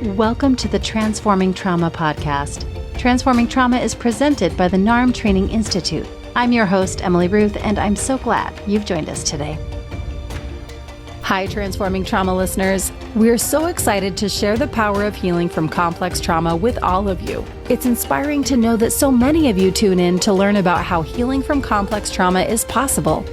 Welcome to the Transforming Trauma podcast. Transforming Trauma is presented by the NARM Training Institute. I'm your host, Emily Ruth, and I'm so glad you've joined us today. Hi, Transforming Trauma listeners. We're so excited to share the power of healing from complex trauma with all of you. It's inspiring to know that so many of you tune in to learn about how healing from complex trauma is possible.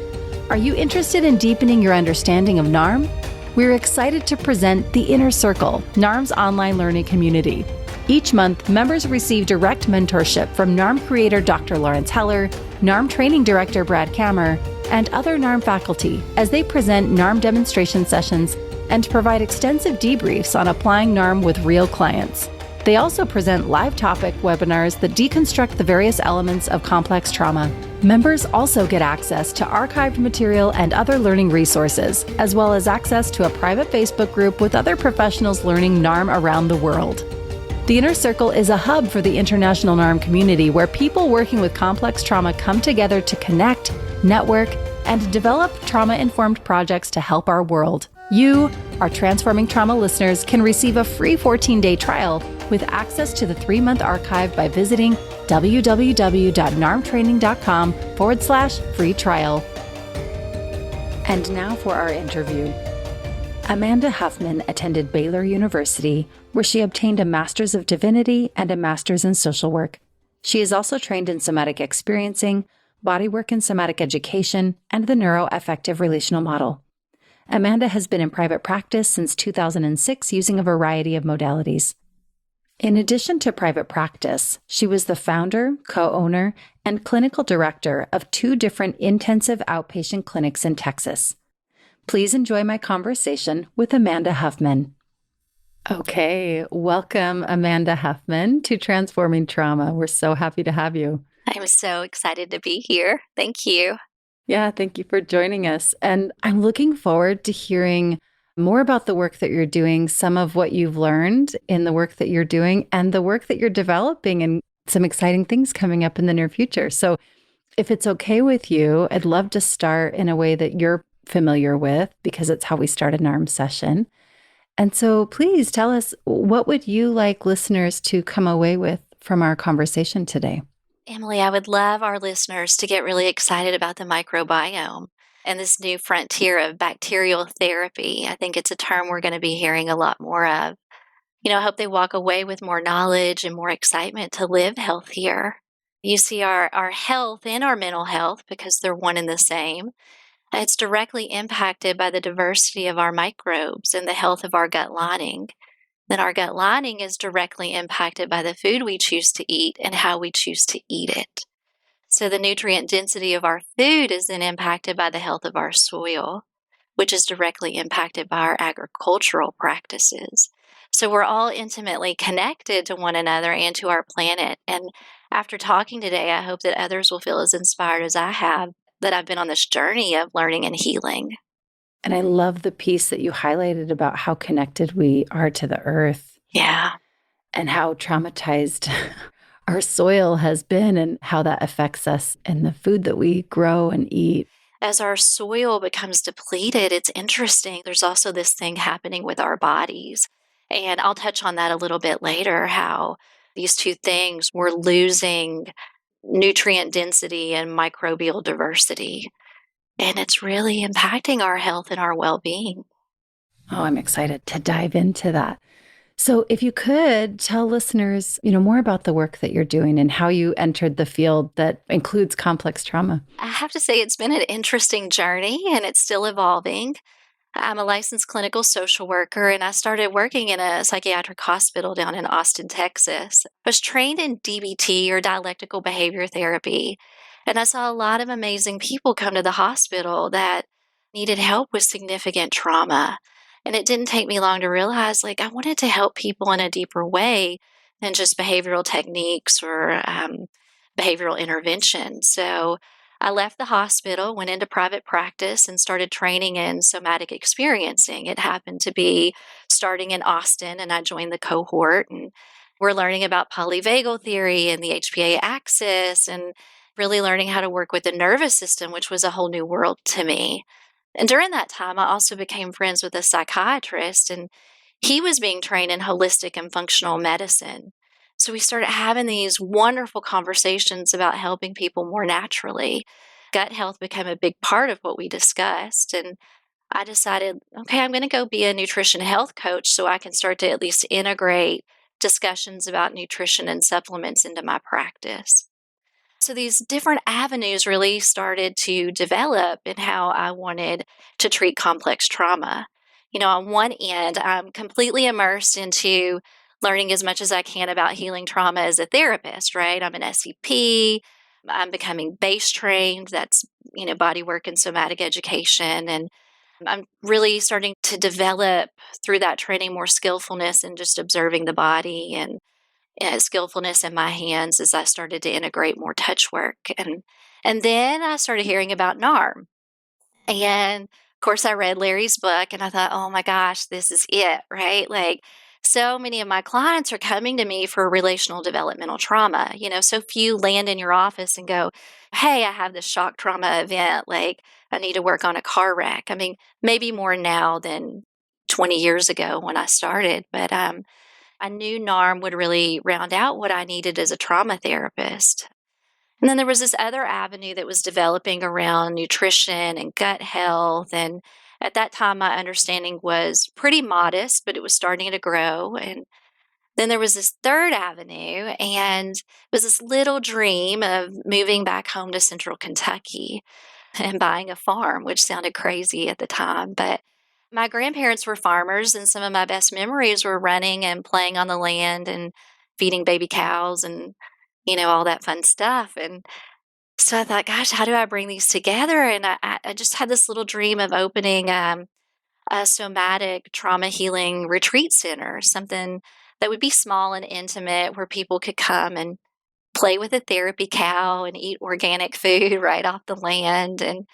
Are you interested in deepening your understanding of NARM? We're excited to present The Inner Circle, NARM's online learning community. Each month, members receive direct mentorship from NARM creator Dr. Lawrence Heller, NARM training director Brad Kammer, and other NARM faculty as they present NARM demonstration sessions and provide extensive debriefs on applying NARM with real clients. They also present live topic webinars that deconstruct the various elements of complex trauma. Members also get access to archived material and other learning resources, as well as access to a private Facebook group with other professionals learning NARM around the world. The Inner Circle is a hub for the international NARM community where people working with complex trauma come together to connect, network, and develop trauma-informed projects to help our world. You, our Transforming Trauma listeners, can receive a free 14-day trial with access to the 3-month archive by visiting www.narmtraining.com/free trial. And now for our interview. Amanda Huffman attended Baylor University, where she obtained a Master's of Divinity and a Master's in Social Work. She is also trained in somatic experiencing, bodywork and somatic education, and the neuroaffective relational model. Amanda has been in private practice since 2006 using a variety of modalities. In addition to private practice, she was the founder, co-owner, and clinical director of 2 different intensive outpatient clinics in Texas. Please enjoy my conversation with Amanda Huffman. Okay, welcome Amanda Huffman to Transforming Trauma. We're so happy to have you. I'm so excited to be here. Thank you. Yeah, thank you for joining us. And I'm looking forward to hearing more about the work that you're doing, some of what you've learned in the work that you're doing, and the work that you're developing, and some exciting things coming up in the near future. So if it's okay with you, I'd love to start in a way that you're familiar with, because it's how we start a NARM session. And so please tell us, what would you like listeners to come away with from our conversation today? Emily, I would love our listeners to get really excited about the microbiome and this new frontier of bacterial therapy. I think it's a term we're going to be hearing a lot more of. I hope they walk away with more knowledge and more excitement to live healthier. You see, our health and our mental health, because they're one and the same, it's directly impacted by the diversity of our microbes and the health of our gut lining. Then our gut lining is directly impacted by the food we choose to eat and how we choose to eat it. So the nutrient density of our food is then impacted by the health of our soil, which is directly impacted by our agricultural practices. So we're all intimately connected to one another and to our planet. And after talking today, I hope that others will feel as inspired as I have, that I've been on this journey of learning and healing. And I love the piece that you highlighted about how connected we are to the earth. Yeah. And how traumatized our soil has been, and how that affects us in the food that we grow and eat. As our soil becomes depleted, it's interesting. There's also this thing happening with our bodies. And I'll touch on that a little bit later, how these 2 things, we're losing nutrient density and microbial diversity. And it's really impacting our health and our well-being. Oh, I'm excited to dive into that. So if you could tell listeners, more about the work that you're doing and how you entered the field that includes complex trauma. I have to say it's been an interesting journey, and it's still evolving. I'm a licensed clinical social worker, and I started working in a psychiatric hospital down in Austin, Texas. I was trained in DBT, or dialectical behavior therapy, and I saw a lot of amazing people come to the hospital that needed help with significant trauma. And it didn't take me long to realize, I wanted to help people in a deeper way than just behavioral techniques or behavioral intervention. So I left the hospital, went into private practice, and started training in somatic experiencing. It happened to be starting in Austin, and I joined the cohort. And we're learning about polyvagal theory and the HPA axis, and really learning how to work with the nervous system, which was a whole new world to me. And during that time, I also became friends with a psychiatrist, and he was being trained in holistic and functional medicine. So we started having these wonderful conversations about helping people more naturally. Gut health became a big part of what we discussed. And I decided, okay, I'm going to go be a nutrition health coach so I can start to at least integrate discussions about nutrition and supplements into my practice. So these different avenues really started to develop in how I wanted to treat complex trauma. On one end, I'm completely immersed into learning as much as I can about healing trauma as a therapist, right? I'm an SCP. I'm becoming base trained. That's, body work and somatic education. And I'm really starting to develop through that training more skillfulness in just observing the body and skillfulness in my hands as I started to integrate more touch work. And then I started hearing about NARM. And of course, I read Larry's book and I thought, oh my gosh, this is it, right? Like, so many of my clients are coming to me for relational developmental trauma. So few land in your office and go, hey, I have this shock trauma event. Like, I need to work on a car wreck. I mean, maybe more now than 20 years ago when I started, but I knew NARM would really round out what I needed as a trauma therapist. And then there was this other avenue that was developing around nutrition and gut health. And at that time, my understanding was pretty modest, but it was starting to grow. And then there was this third avenue, and it was this little dream of moving back home to central Kentucky and buying a farm, which sounded crazy at the time. But my grandparents were farmers, and some of my best memories were running and playing on the land and feeding baby cows and, all that fun stuff. And so I thought, gosh, how do I bring these together? And I just had this little dream of opening a somatic trauma healing retreat center, something that would be small and intimate where people could come and play with a therapy cow and eat organic food right off the land. And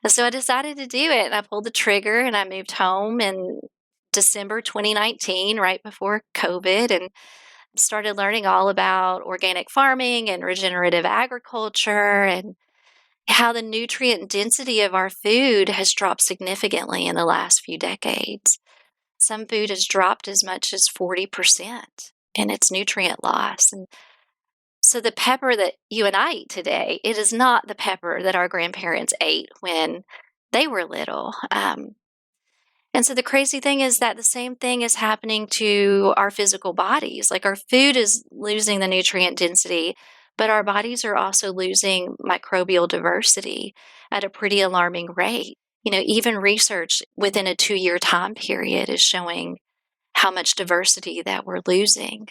so I decided to do it, and I pulled the trigger, and I moved home in December 2019, right before COVID, and started learning all about organic farming and regenerative agriculture and how the nutrient density of our food has dropped significantly in the last few decades. Some food has dropped as much as 40% in its nutrient loss. And so the pepper that you and I eat today, it is not the pepper that our grandparents ate when they were little. And so the crazy thing is that the same thing is happening to our physical bodies. Like, our food is losing the nutrient density, but our bodies are also losing microbial diversity at a pretty alarming rate. Even research within a 2-year time period is showing how much diversity that we're losing.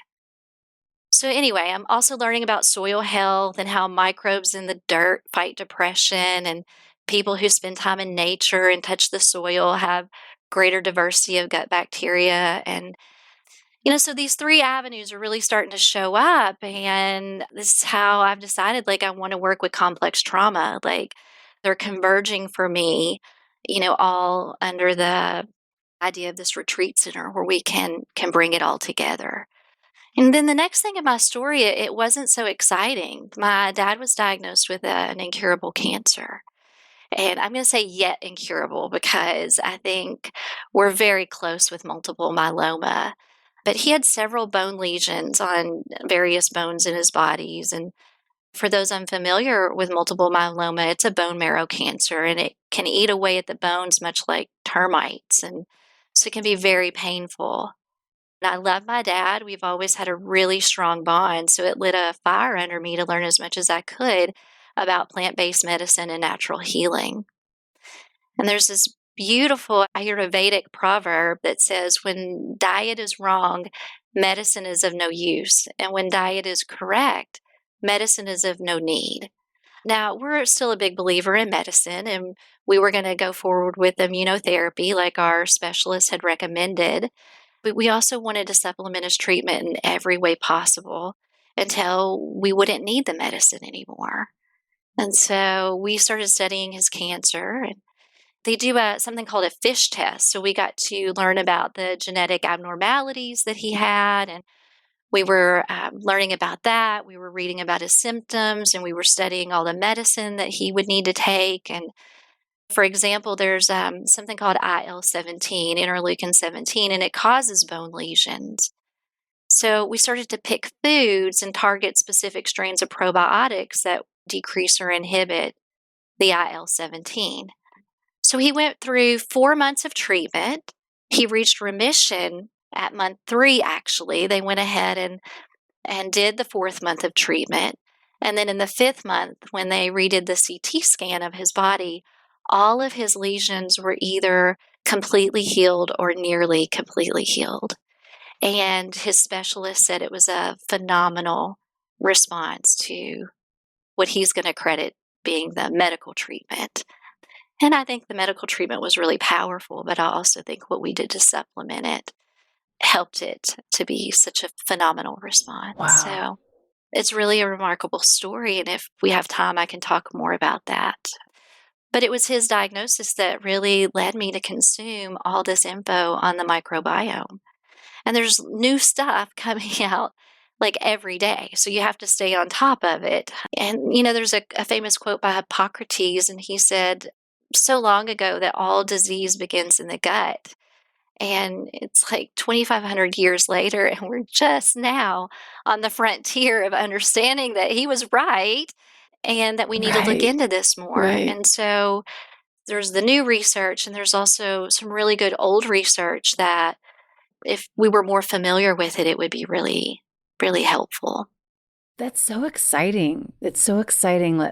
So anyway, I'm also learning about soil health and how microbes in the dirt fight depression, and people who spend time in nature and touch the soil have greater diversity of gut bacteria. And, so these three avenues are really starting to show up. And this is how I've decided, like, I want to work with complex trauma. Like, they're converging for me, all under the idea of this retreat center where we can bring it all together. And then the next thing in my story, it wasn't so exciting. My dad was diagnosed with an incurable cancer. And I'm going to say yet incurable because I think we're very close with multiple myeloma. But he had several bone lesions on various bones in his bodies. And for those unfamiliar with multiple myeloma, it's a bone marrow cancer, and it can eat away at the bones much like termites. And so it can be very painful. And I love my dad. We've always had a really strong bond, so it lit a fire under me to learn as much as I could about plant-based medicine and natural healing. And there's this beautiful Ayurvedic proverb that says, when diet is wrong, medicine is of no use. And when diet is correct, medicine is of no need. Now, we're still a big believer in medicine, and we were going to go forward with immunotherapy like our specialist had recommended. But we also wanted to supplement his treatment in every way possible until we wouldn't need the medicine anymore. And so we started studying his cancer. And they do something called a FISH test. So we got to learn about the genetic abnormalities that he had. And we were learning about that. We were reading about his symptoms, and we were studying all the medicine that he would need to take. And For example, there's something called IL-17, interleukin-17, and it causes bone lesions. So we started to pick foods and target specific strains of probiotics that decrease or inhibit the IL-17. So he went through 4 months of treatment. He reached remission at month 3, actually. They went ahead and did the 4th month of treatment. And then in the 5th month, when they redid the CT scan of his body, all of his lesions were either completely healed or nearly completely healed. And his specialist said it was a phenomenal response to what he's going to credit being the medical treatment. And I think the medical treatment was really powerful, but I also think what we did to supplement it helped it to be such a phenomenal response. Wow. So it's really a remarkable story. And if we have time, I can talk more about that. But it was his diagnosis that really led me to consume all this info on the microbiome. And there's new stuff coming out like every day. So you have to stay on top of it. And, there's a famous quote by Hippocrates, and he said so long ago that all disease begins in the gut. And it's like 2,500 years later, and we're just now on the frontier of understanding that he was right and that we need to look Right. into this more. Right. And so there's the new research, and there's also some really good old research that if we were more familiar with it, it would be really, really helpful. That's so exciting. It's so exciting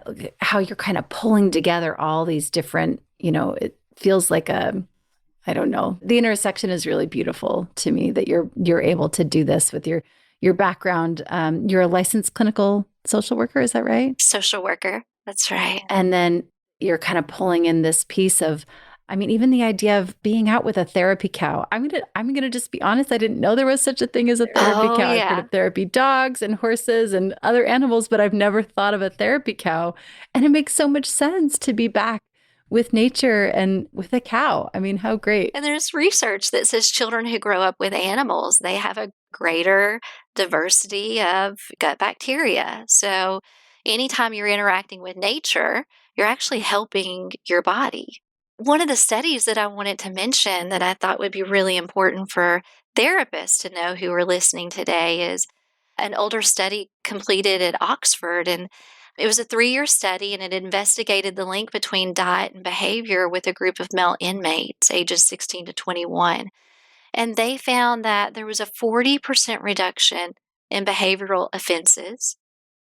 how you're kind of pulling together all these different, it feels like I don't know. The intersection is really beautiful to me that you're able to do this with your background. You're a licensed clinical social worker, is that right? Social worker, that's right. And then you're kind of pulling in this piece of, even the idea of being out with a therapy cow. I'm gonna just be honest. I didn't know there was such a thing as a therapy cow. I've heard of therapy dogs and horses and other animals, but I've never thought of a therapy cow. And it makes so much sense to be back with nature and with a cow. How great. And there's research that says children who grow up with animals, they have a greater diversity of gut bacteria. So anytime you're interacting with nature, you're actually helping your body. One of the studies that I wanted to mention that I thought would be really important for therapists to know who are listening today is an older study completed at Oxford. And it was a 3-year study, and it investigated the link between diet and behavior with a group of male inmates ages 16 to 21. And they found that there was a 40% reduction in behavioral offenses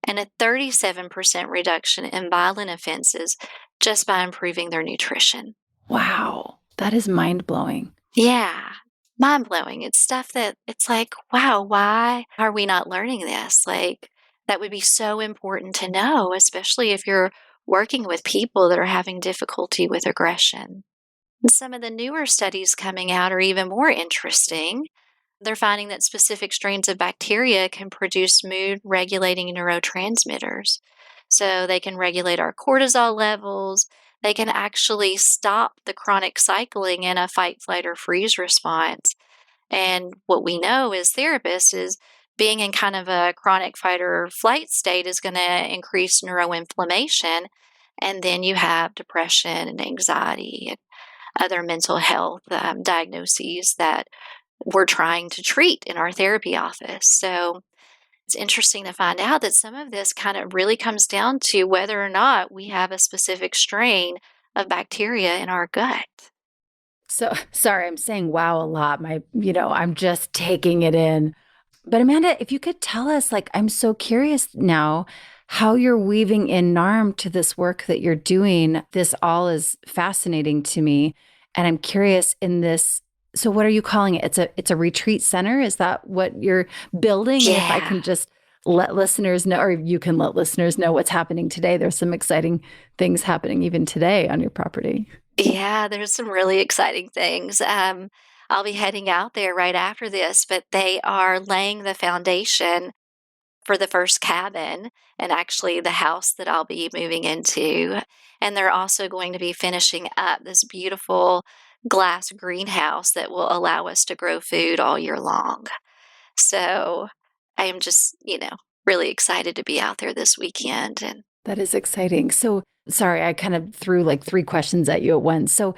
and a 37% reduction in violent offenses just by improving their nutrition. Wow. That is mind-blowing. Yeah. Mind-blowing. It's stuff that it's like, wow, why are we not learning this? Like, that would be so important to know, especially if you're working with people that are having difficulty with aggression. And some of the newer studies coming out are even more interesting. They're finding that specific strains of bacteria can produce mood-regulating neurotransmitters. So they can regulate our cortisol levels. They can actually stop the chronic cycling in a fight, flight, or freeze response. And what we know as therapists is being in kind of a chronic fight or flight state is going to increase neuroinflammation. And then you have depression and anxiety and other mental health diagnoses that we're trying to treat in our therapy office. So it's interesting to find out that some of this kind of really comes down to whether or not we have a specific strain of bacteria in our gut. So sorry, I'm saying wow a lot. I'm just taking it in. But Amanda, if you could tell us, I'm so curious now how you're weaving in NARM to this work that you're doing. This all is fascinating to me. And I'm curious in this. So what are you calling it? It's a retreat center. Is that what you're building? Yeah. And if I can just let listeners know, or you can let listeners know what's happening today. There's some exciting things happening even today on your property. Yeah, there's some really exciting things. I'll be heading out there right after this, but they are laying the foundation for the first cabin and actually the house that I'll be moving into. And they're also going to be finishing up this beautiful glass greenhouse that will allow us to grow food all year long. So I am just, really excited to be out there this weekend. And That is exciting. So, sorry, I kind of threw like three questions at you at once. So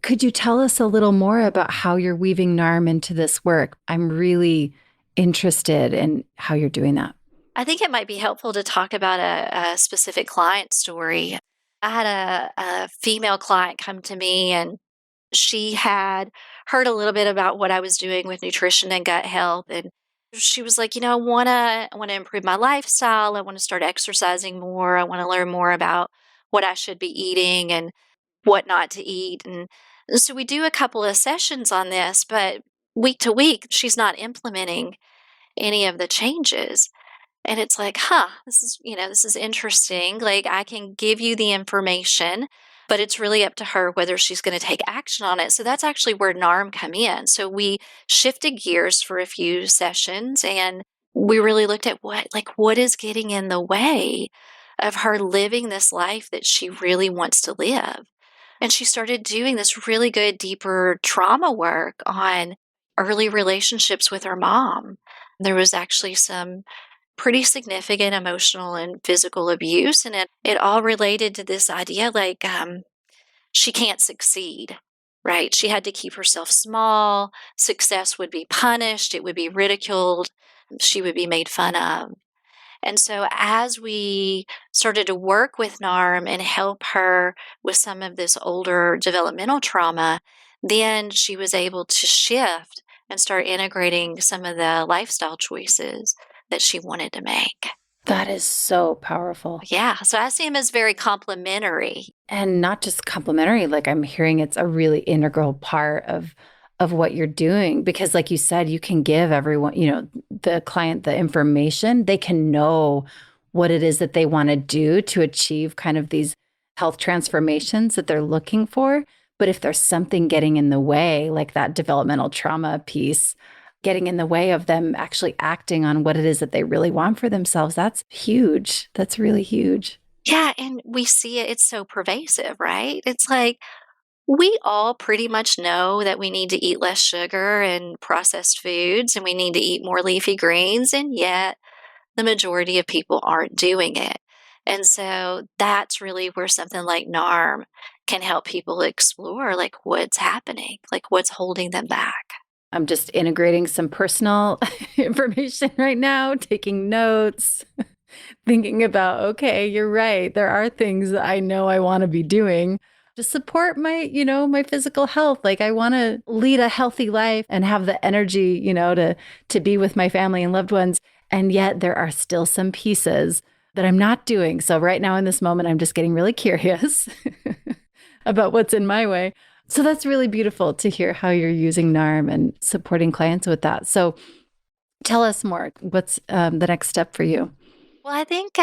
could you tell us a little more about how you're weaving NARM into this work? I'm really interested in how you're doing that. I think it might be helpful to talk about a specific client story. I had a female client come to me, and she had heard a little bit about what I was doing with nutrition and gut health, and she was like, I wanna improve my lifestyle. I wanna start exercising more. I wanna learn more about what I should be eating and what not to eat." And so we do a couple of sessions on this, but week to week, she's not implementing any of the changes. And it's like, huh, this is interesting. Like, I can give you the information, but it's really up to her whether she's going to take action on it. So that's actually where NARM come in. So we shifted gears for a few sessions, and we really looked at what is getting in the way of her living this life that she really wants to live. And she started doing this really good, deeper trauma work on early relationships with her mom. There was actually some pretty significant emotional and physical abuse, and it all related to this idea, like, she can't succeed, right? She had to keep herself small. Success would be punished, it would be ridiculed, she would be made fun of. And so as we started to work with NARM and help her with some of this older developmental trauma, then she was able to shift and start integrating some of the lifestyle choices that she wanted to make. That is so powerful. Yeah, so I see him as very complementary. And not just complimentary, like I'm hearing it's a really integral part of what you're doing because like you said, you can give everyone, the client the information. They can know what it is that they want to do to achieve kind of these health transformations that they're looking for. But if there's something getting in the way, like that developmental trauma piece, getting in the way of them actually acting on what it is that they really want for themselves, that's huge. That's really huge. Yeah, and we see it, it's so pervasive, right? It's like we all pretty much know that we need to eat less sugar and processed foods, and we need to eat more leafy greens, and yet the majority of people aren't doing it. And so that's really where something like NARM can help people explore, like, what's happening, like what's holding them back. I'm just integrating some personal information right now, taking notes, thinking about, okay, you're right. There are things that I know I want to be doing to support my physical health. Like I want to lead a healthy life and have the energy, to be with my family and loved ones. And yet there are still some pieces that I'm not doing. So right now in this moment, I'm just getting really curious about what's in my way. So that's really beautiful to hear how you're using NARM and supporting clients with that. So tell us more. What's the next step for you? Well, I think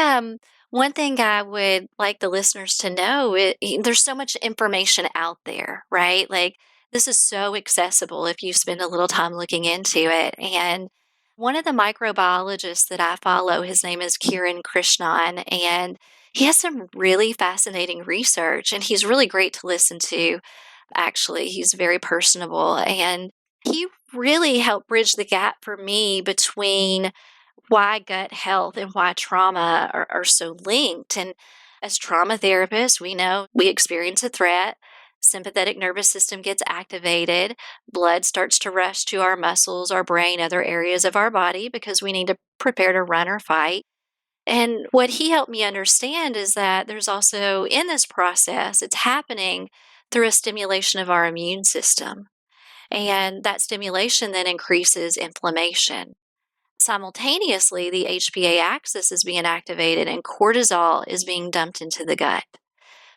one thing I would like the listeners to know there's so much information out there, right? Like, this is so accessible if you spend a little time looking into it. And one of the microbiologists that I follow, his name is Kiran Krishnan, and he has some really fascinating research, and he's really great to listen to. Actually, he's very personable, and he really helped bridge the gap for me between why gut health and why trauma are so linked. And as trauma therapists, we know we experience a threat. Sympathetic nervous system gets activated. Blood starts to rush to our muscles, our brain, other areas of our body because we need to prepare to run or fight. And what he helped me understand is that there's also in this process, it's happening through a stimulation of our immune system. And that stimulation then increases inflammation. Simultaneously, the HPA axis is being activated and cortisol is being dumped into the gut.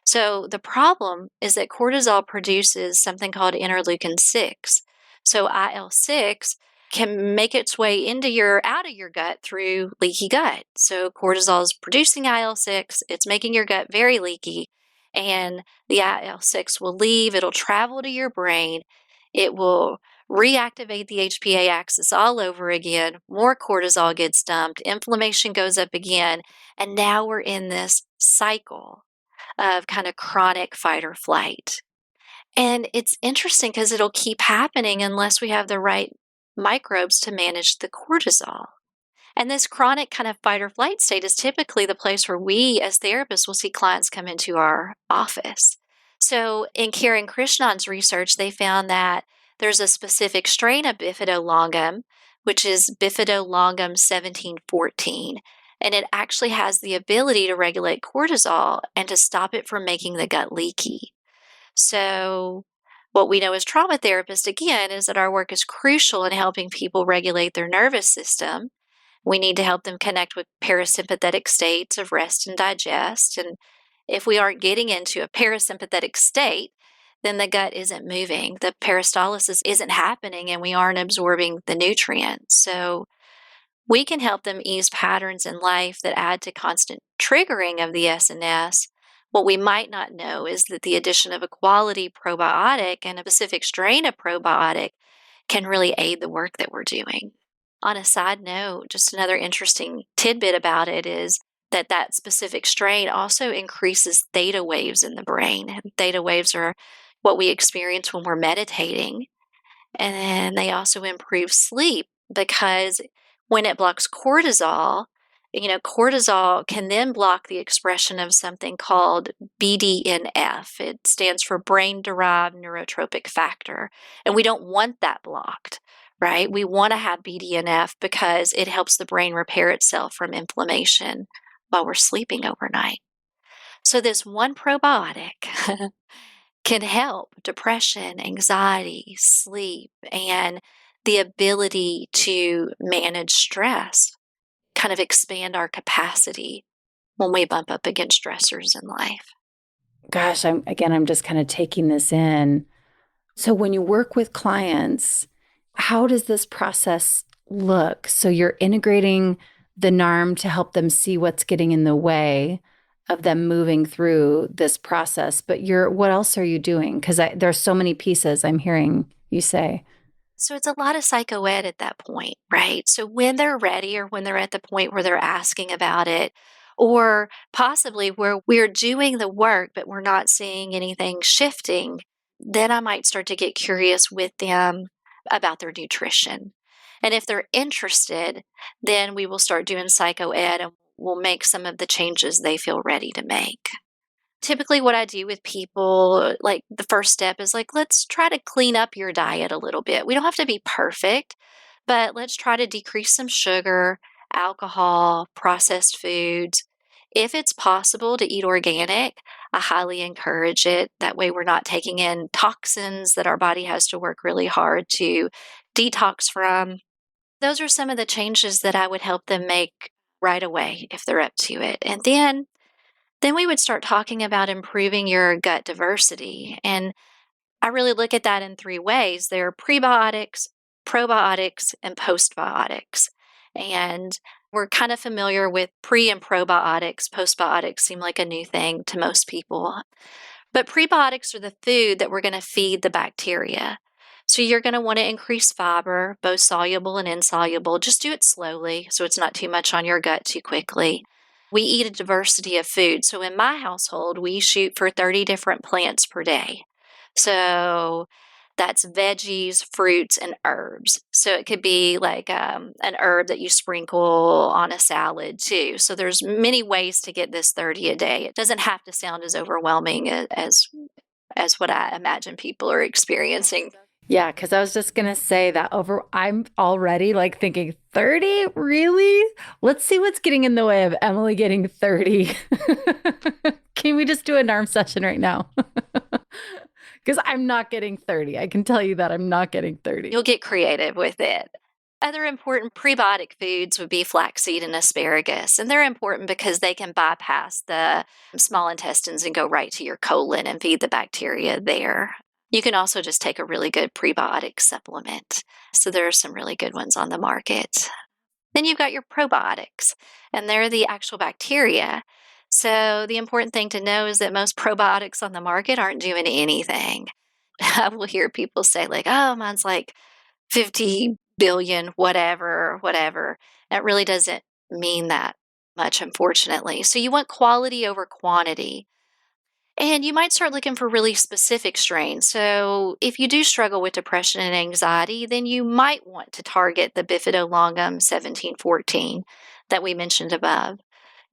So the problem is that cortisol produces something called interleukin 6. So IL-6 can make its way out of your gut through leaky gut. So cortisol is producing IL-6, it's making your gut very leaky, and the IL-6 will leave, it'll travel to your brain, it will reactivate the HPA axis all over again, more cortisol gets dumped, inflammation goes up again, and now we're in this cycle of kind of chronic fight or flight. And it's interesting because it'll keep happening unless we have the right microbes to manage the cortisol. And this chronic kind of fight or flight state is typically the place where we as therapists will see clients come into our office. So in Karen Krishnan's research, they found that there's a specific strain of bifidolongum, which is bifidolongum 1714, and it actually has the ability to regulate cortisol and to stop it from making the gut leaky. So what we know as trauma therapists, again, is that our work is crucial in helping people regulate their nervous system. We need to help them connect with parasympathetic states of rest and digest. And if we aren't getting into a parasympathetic state, then the gut isn't moving, the peristalsis isn't happening, and we aren't absorbing the nutrients. So we can help them ease patterns in life that add to constant triggering of the SNS. What we might not know is that the addition of a quality probiotic and a specific strain of probiotic can really aid the work that we're doing. On a side note, just another interesting tidbit about it is that that specific strain also increases theta waves in the brain. Theta waves are what we experience when we're meditating. And then they also improve sleep because when it blocks cortisol, cortisol can then block the expression of something called BDNF. It stands for brain derived neurotrophic factor. And we don't want that blocked, right? We want to have BDNF because it helps the brain repair itself from inflammation while we're sleeping overnight. So, this one probiotic can help depression, anxiety, sleep, and the ability to manage stress, kind of expand our capacity when we bump up against stressors in life. Gosh, I'm just kind of taking this in. So when you work with clients, how does this process look? So you're integrating the NARM to help them see what's getting in the way of them moving through this process. But what else are you doing? Because there's so many pieces I'm hearing you say. So it's a lot of psychoed at that point, right? So when they're ready or when they're at the point where they're asking about it, or possibly where we're doing the work, but we're not seeing anything shifting, then I might start to get curious with them about their nutrition. And if they're interested, then we will start doing psychoed and we'll make some of the changes they feel ready to make. Typically, what I do with people, like the first step is like, let's try to clean up your diet a little bit. We don't have to be perfect, but let's try to decrease some sugar, alcohol, processed foods. If it's possible to eat organic, I highly encourage it. That way, we're not taking in toxins that our body has to work really hard to detox from. Those are some of the changes that I would help them make right away if they're up to it. And then we would start talking about improving your gut diversity. And I really look at that in three ways. There are prebiotics, probiotics, and postbiotics. And we're kind of familiar with pre and probiotics. Postbiotics seem like a new thing to most people. But prebiotics are the food that we're going to feed the bacteria. So you're going to want to increase fiber, both soluble and insoluble. Just do it slowly so it's not too much on your gut too quickly. We eat a diversity of food. So in my household, we shoot for 30 different plants per day. So that's veggies, fruits, and herbs. So it could be like an herb that you sprinkle on a salad too. So there's many ways to get this 30 a day. It doesn't have to sound as overwhelming as what I imagine people are experiencing. Yeah, because I was just going to say that I'm already like thinking 30, really? Let's see what's getting in the way of Emily getting 30. Can we just do a NARM session right now? Because I'm not getting 30. I can tell you that I'm not getting 30. You'll get creative with it. Other important prebiotic foods would be flaxseed and asparagus. And they're important because they can bypass the small intestines and go right to your colon and feed the bacteria there. You can also just take a really good prebiotic supplement. So there are some really good ones on the market. Then you've got your probiotics, and they're the actual bacteria. So the important thing to know is that most probiotics on the market aren't doing anything. I will hear people say like, oh, mine's like 50 billion, whatever. That really doesn't mean that much, unfortunately. So you want quality over quantity. And you might start looking for really specific strains. So, if you do struggle with depression and anxiety, then you might want to target the Bifidolongum 1714 that we mentioned above.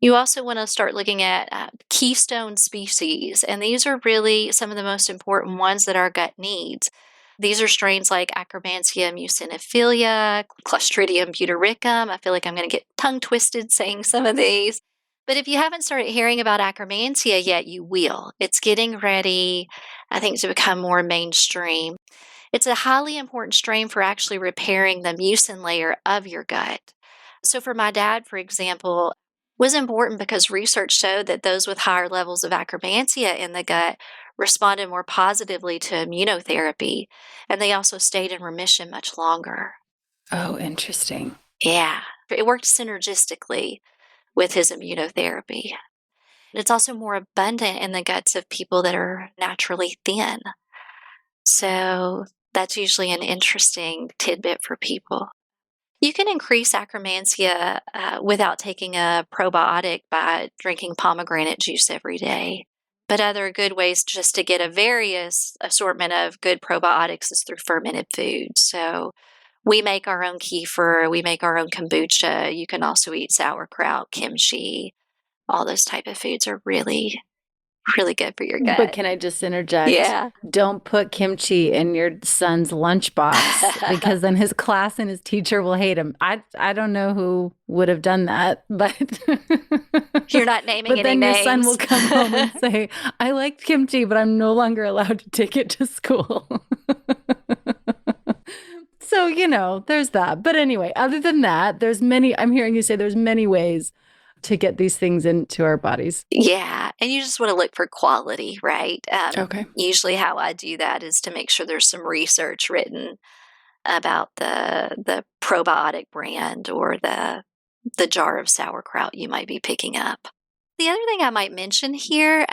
You also want to start looking at keystone species, and these are really some of the most important ones that our gut needs. These are strains like Akkermansia muciniphila, Clostridium butyricum. I feel like I'm going to get tongue twisted saying some of these. But if you haven't started hearing about Akkermansia yet, you will. It's getting ready, I think, to become more mainstream. It's a highly important strain for actually repairing the mucin layer of your gut. So for my dad, for example, was important because research showed that those with higher levels of Akkermansia in the gut responded more positively to immunotherapy, and they also stayed in remission much longer. Oh, interesting. Yeah, it worked synergistically with his immunotherapy. It's also more abundant in the guts of people that are naturally thin. So that's usually an interesting tidbit for people. You can increase Akkermansia without taking a probiotic by drinking pomegranate juice every day. But other good ways just to get a various assortment of good probiotics is through fermented foods. So we make our own kefir, we make our own kombucha. You can also eat sauerkraut, kimchi. All those type of foods are really, really good for your gut. But can I just interject? Yeah. Don't put kimchi in your son's lunchbox because then his class and his teacher will hate him. I don't know who would have done that, but You're not naming but any then names. your son will come home and say, I liked kimchi, but I'm no longer allowed to take it to school. So, there's that. But anyway, other than that, I'm hearing you say there's many ways to get these things into our bodies. Yeah, and you just want to look for quality, right? Okay. Usually how I do that is to make sure there's some research written about the probiotic brand or the jar of sauerkraut you might be picking up. The other thing I might mention here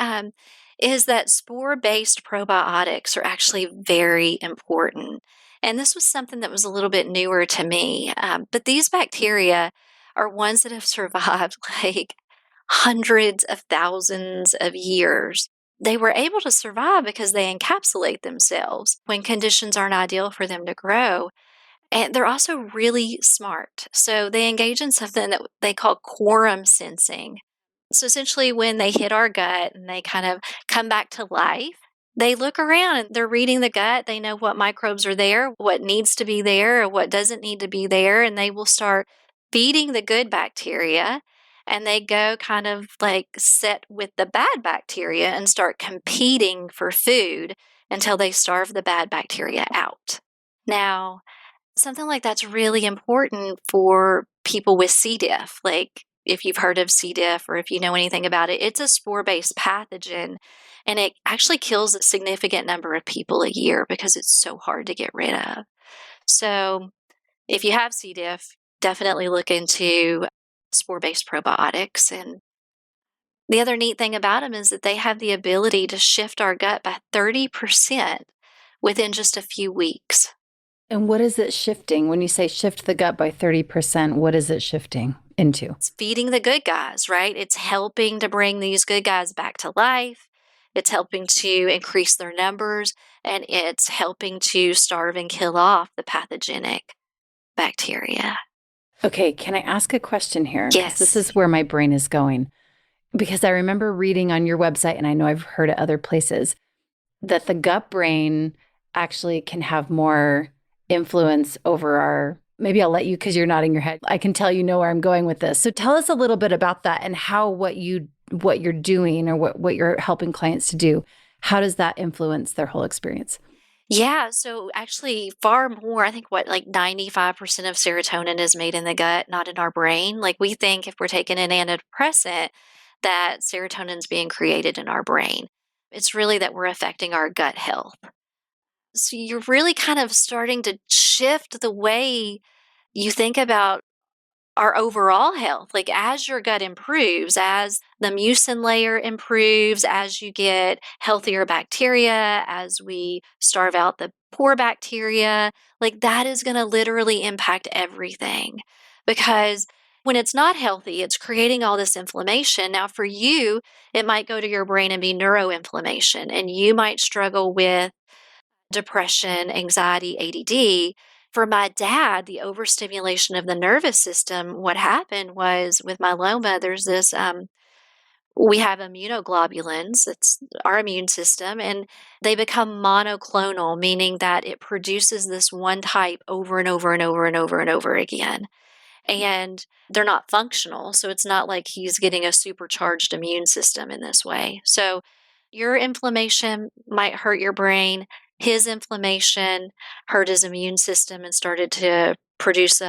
is that spore-based probiotics are actually very important. And this was something that was a little bit newer to me. But these bacteria are ones that have survived like hundreds of thousands of years. They were able to survive because they encapsulate themselves when conditions aren't ideal for them to grow. And they're also really smart. So they engage in something that they call quorum sensing. So essentially, when they hit our gut and they kind of come back to life, they look around and they're reading the gut. They know what microbes are there, what needs to be there, or what doesn't need to be there. And they will start feeding the good bacteria. And they go kind of like sit with the bad bacteria and start competing for food until they starve the bad bacteria out. Now, something like that's really important for people with C. diff. Like if you've heard of C. diff or if you know anything about it, it's a spore-based pathogen, and it actually kills a significant number of people a year because it's so hard to get rid of. So if you have C. diff, definitely look into spore-based probiotics. And the other neat thing about them is that they have the ability to shift our gut by 30% within just a few weeks. And what is it shifting? When you say shift the gut by 30%, what is it shifting into? It's feeding the good guys, right? It's helping to bring these good guys back to life. It's helping to increase their numbers, and it's helping to starve and kill off the pathogenic bacteria. Okay, can I ask a question here? Yes. This is where my brain is going. Because I remember reading on your website, and I know I've heard it other places, that the gut brain actually can have more influence over maybe I'll let you, because you're nodding your head. I can tell you know where I'm going with this. So tell us a little bit about that and how what you're doing or what you're helping clients to do, how does that influence their whole experience? Yeah, so actually far more, I think like 95% of serotonin is made in the gut, not in our brain. Like we think if we're taking an antidepressant that serotonin's being created in our brain. It's really that we're affecting our gut health. So you're really kind of starting to shift the way you think about our overall health. Like as your gut improves, as the mucin layer improves, as you get healthier bacteria, as we starve out the poor bacteria, like that is going to literally impact everything. Because When it's not healthy, it's creating all this inflammation. Now, for you, it might go to your brain and be neuroinflammation, and you might struggle with depression, anxiety, ADD. For my dad, the overstimulation of the nervous system, what happened was with myeloma, there's this, we have immunoglobulins, it's our immune system, and they become monoclonal, meaning that it produces this one type over and over and over and over and over again. And they're not functional. So it's not like he's getting a supercharged immune system in this way. So your inflammation might hurt your brain. His inflammation hurt his immune system and started to produce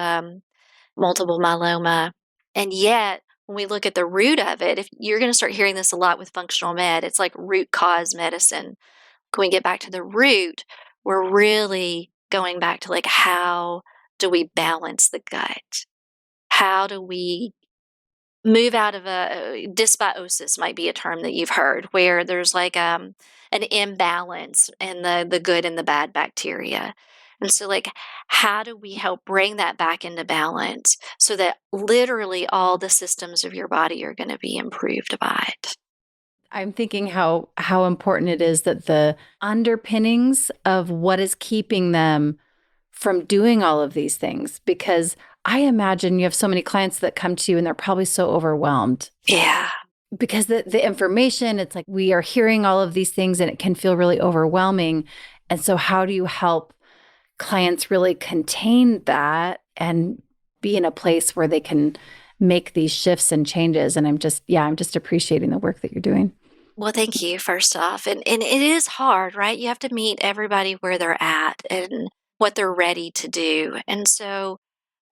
multiple myeloma. And yet, when we look at the root of it, if you're going to start hearing this a lot with functional med, it's like root cause medicine. When we get back to the root, we're really going back to like, how do we balance the gut? How do we move out of a dysbiosis might be a term that you've heard, where there's like an imbalance in the good and the bad bacteria. And so like, how do we help bring that back into balance so that literally all the systems of your body are going to be improved by it? I'm thinking how important it is that the underpinnings of what is keeping them from doing all of these things, because I imagine you have so many clients that come to you and they're probably so overwhelmed. Yeah. Because the information, it's like we are hearing all of these things and it can feel really overwhelming. And so how do you help clients really contain that and be in a place where they can make these shifts and changes? And I'm just appreciating the work that you're doing. Well, thank you, first off. And it is hard, right? You have to meet everybody where they're at and what they're ready to do. And so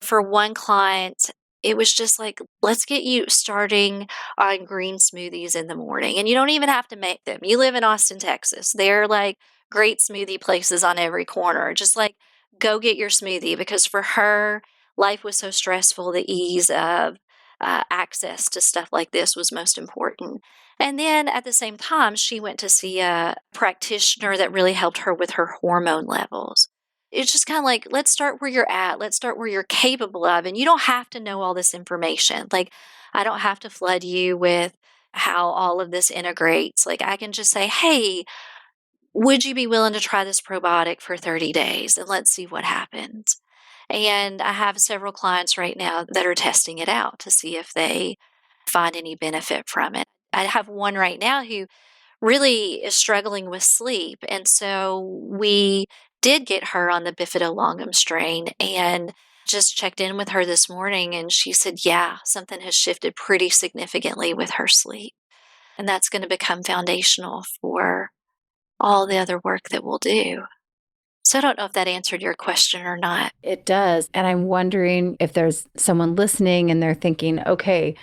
for one client, it was just like, let's get you starting on green smoothies in the morning. And you don't even have to make them. You live in Austin, Texas. They're like great smoothie places on every corner. Just like, go get your smoothie, because for her, life was so stressful. The ease of access to stuff like this was most important. And then at the same time, she went to see a practitioner that really helped her with her hormone levels. It's just kind of like, let's start where you're at. Let's start where you're capable of. And you don't have to know all this information. Like, I don't have to flood you with how all of this integrates. Like, I can just say, hey, would you be willing to try this probiotic for 30 days? And let's see what happens. And I have several clients right now that are testing it out to see if they find any benefit from it. I have one right now who really is struggling with sleep. And so we did get her on the bifidolongum strain and just checked in with her this morning. And she said, yeah, something has shifted pretty significantly with her sleep. And that's going to become foundational for all the other work that we'll do. So I don't know if that answered your question or not. It does. And I'm wondering if there's someone listening and they're thinking, okay,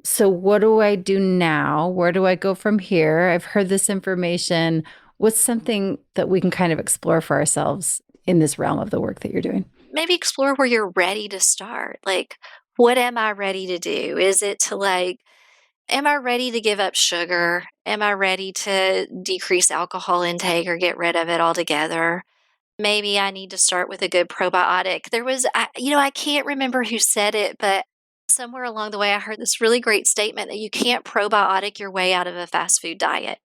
so what do I do now? Where do I go from here? I've heard this information. What's something that we can kind of explore for ourselves in this realm of the work that you're doing? Maybe explore where you're ready to start. Like, what am I ready to do? Is it to like, am I ready to give up sugar? Am I ready to decrease alcohol intake or get rid of it altogether? Maybe I need to start with a good probiotic. There was, I can't remember who said it, but somewhere along the way, I heard this really great statement that you can't probiotic your way out of a fast food diet.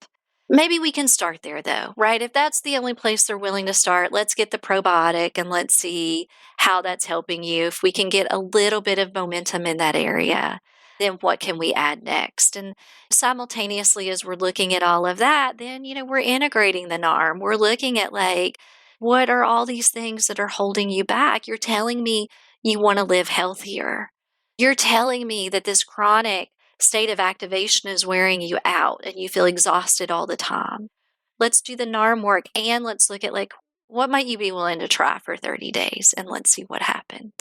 Maybe we can start there though, right? If that's the only place they're willing to start, let's get the probiotic and let's see how that's helping you. If we can get a little bit of momentum in that area, then what can we add next? And simultaneously, as we're looking at all of that, then, we're integrating the NARM. We're looking at like, what are all these things that are holding you back? You're telling me you want to live healthier. You're telling me that this chronic state of activation is wearing you out and you feel exhausted all the time. Let's do the NARM work and let's look at like, what might you be willing to try for 30 days and let's see what happens.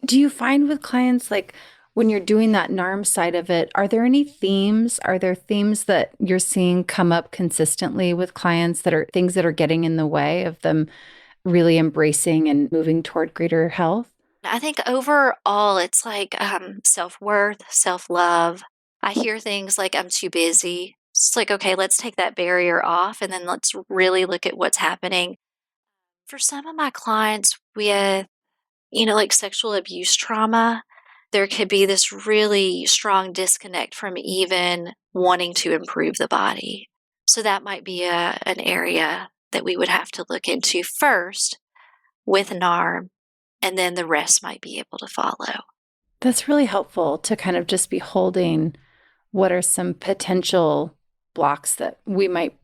Do you find with clients, like when you're doing that NARM side of it, are there any themes? Are there themes that you're seeing come up consistently with clients that are things that are getting in the way of them really embracing and moving toward greater health? I think overall, it's like self-worth, self-love. I hear things like, I'm too busy. It's like, okay, let's take that barrier off and then let's really look at what's happening. For some of my clients with, like sexual abuse trauma, there could be this really strong disconnect from even wanting to improve the body. So that might be an area that we would have to look into first with NARM, and then the rest might be able to follow. That's really helpful to kind of just be holding what are some potential blocks that we might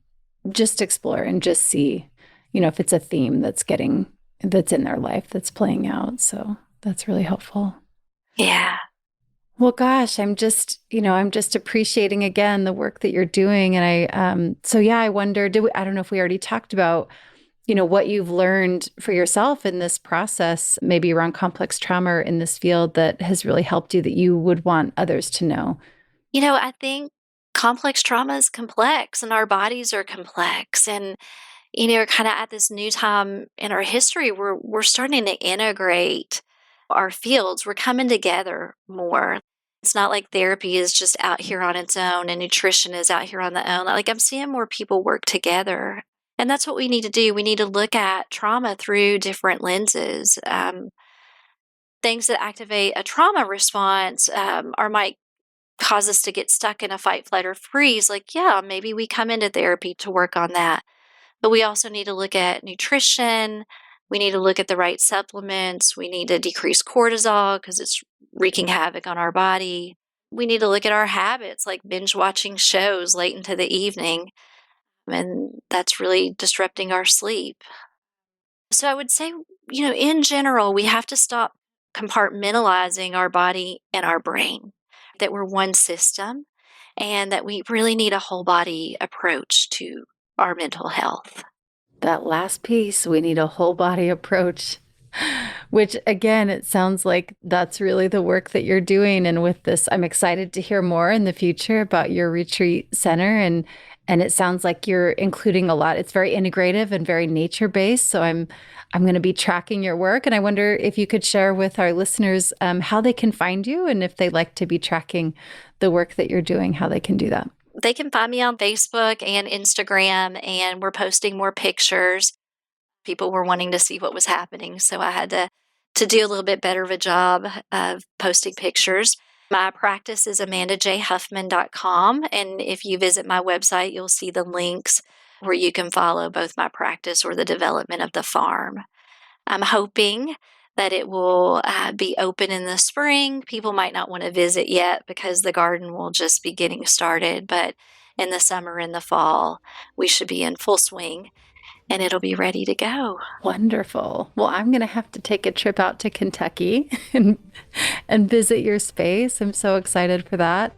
just explore and just see, if it's a theme that's in their life that's playing out. So that's really helpful. Yeah. Well, gosh, I'm just appreciating again the work that you're doing. And I wonder, I don't know if we already talked about, what you've learned for yourself in this process, maybe around complex trauma or in this field that has really helped you that you would want others to know. I think complex trauma is complex and our bodies are complex. And, kind of at this new time in our history, we're starting to integrate our fields. We're coming together more. It's not like therapy is just out here on its own and nutrition is out here on the own. Like, I'm seeing more people work together. And that's what we need to do. We need to look at trauma through different lenses. Things that activate a trauma response might cause us to get stuck in a fight, flight, or freeze. Like, yeah, maybe we come into therapy to work on that. But we also need to look at nutrition. We need to look at the right supplements. We need to decrease cortisol because it's wreaking havoc on our body. We need to look at our habits, like binge watching shows late into the evening. And that's really disrupting our sleep. So I would say, in general, we have to stop compartmentalizing our body and our brain, that we're one system, and that we really need a whole body approach to our mental health. That last piece, we need a whole body approach, which again, it sounds like that's really the work that you're doing. And with this, I'm excited to hear more in the future about your retreat center. And it sounds like you're including a lot. It's very integrative and very nature-based. So I'm going to be tracking your work. And I wonder if you could share with our listeners how they can find you, and if they like to be tracking the work that you're doing, how they can do that. They can find me on Facebook and Instagram, and we're posting more pictures. People were wanting to see what was happening, so I had to do a little bit better of a job of posting pictures. My practice is amandajhuffman.com, and if you visit my website, you'll see the links where you can follow both my practice or the development of the farm. I'm hoping that it will be open in the spring. People might not want to visit yet because the garden will just be getting started, but in the summer and the fall, we should be in full swing and it'll be ready to go. Wonderful. Well, I'm going to have to take a trip out to Kentucky and visit your space. I'm so excited for that.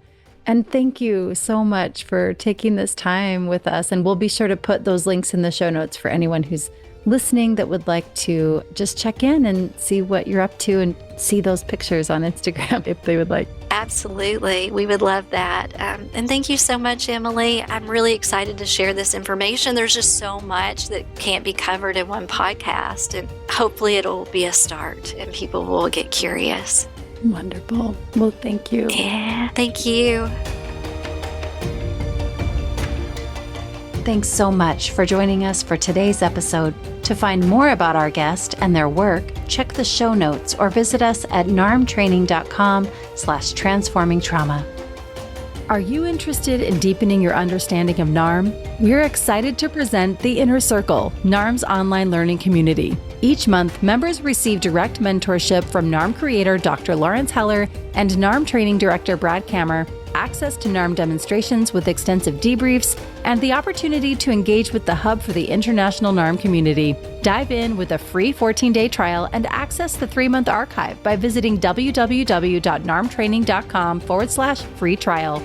And thank you so much for taking this time with us. And we'll be sure to put those links in the show notes for anyone who's listening that would like to just check in and see what you're up to and see those pictures on Instagram if they would like. Absolutely. We would love that. And thank you so much, Emily. I'm really excited to share this information. There's just so much that can't be covered in one podcast, and hopefully it'll be a start and people will get curious. Wonderful. Well, thank you. Yeah, thank you. Thanks so much for joining us for today's episode. To find more about our guest and their work, check the show notes or visit us at narmtraining.com/transformingtrauma. Are you interested in deepening your understanding of NARM? We're excited to present The Inner Circle, NARM's online learning community. Each month, members receive direct mentorship from NARM creator Dr. Lawrence Heller and NARM training director Brad Kammer, access to NARM demonstrations with extensive debriefs, and the opportunity to engage with the hub for the international NARM community. Dive in with a free 14-day trial and access the 3-month archive by visiting www.narmtraining.com/free trial.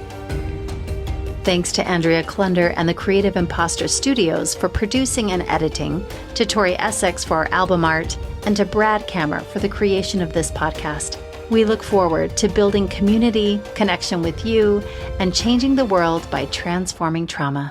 Thanks to Andrea Klunder and the Creative Imposter Studios for producing and editing, to Tori Essex for our album art, and to Brad Kammer for the creation of this podcast. We look forward to building community, connection with you, and changing the world by transforming trauma.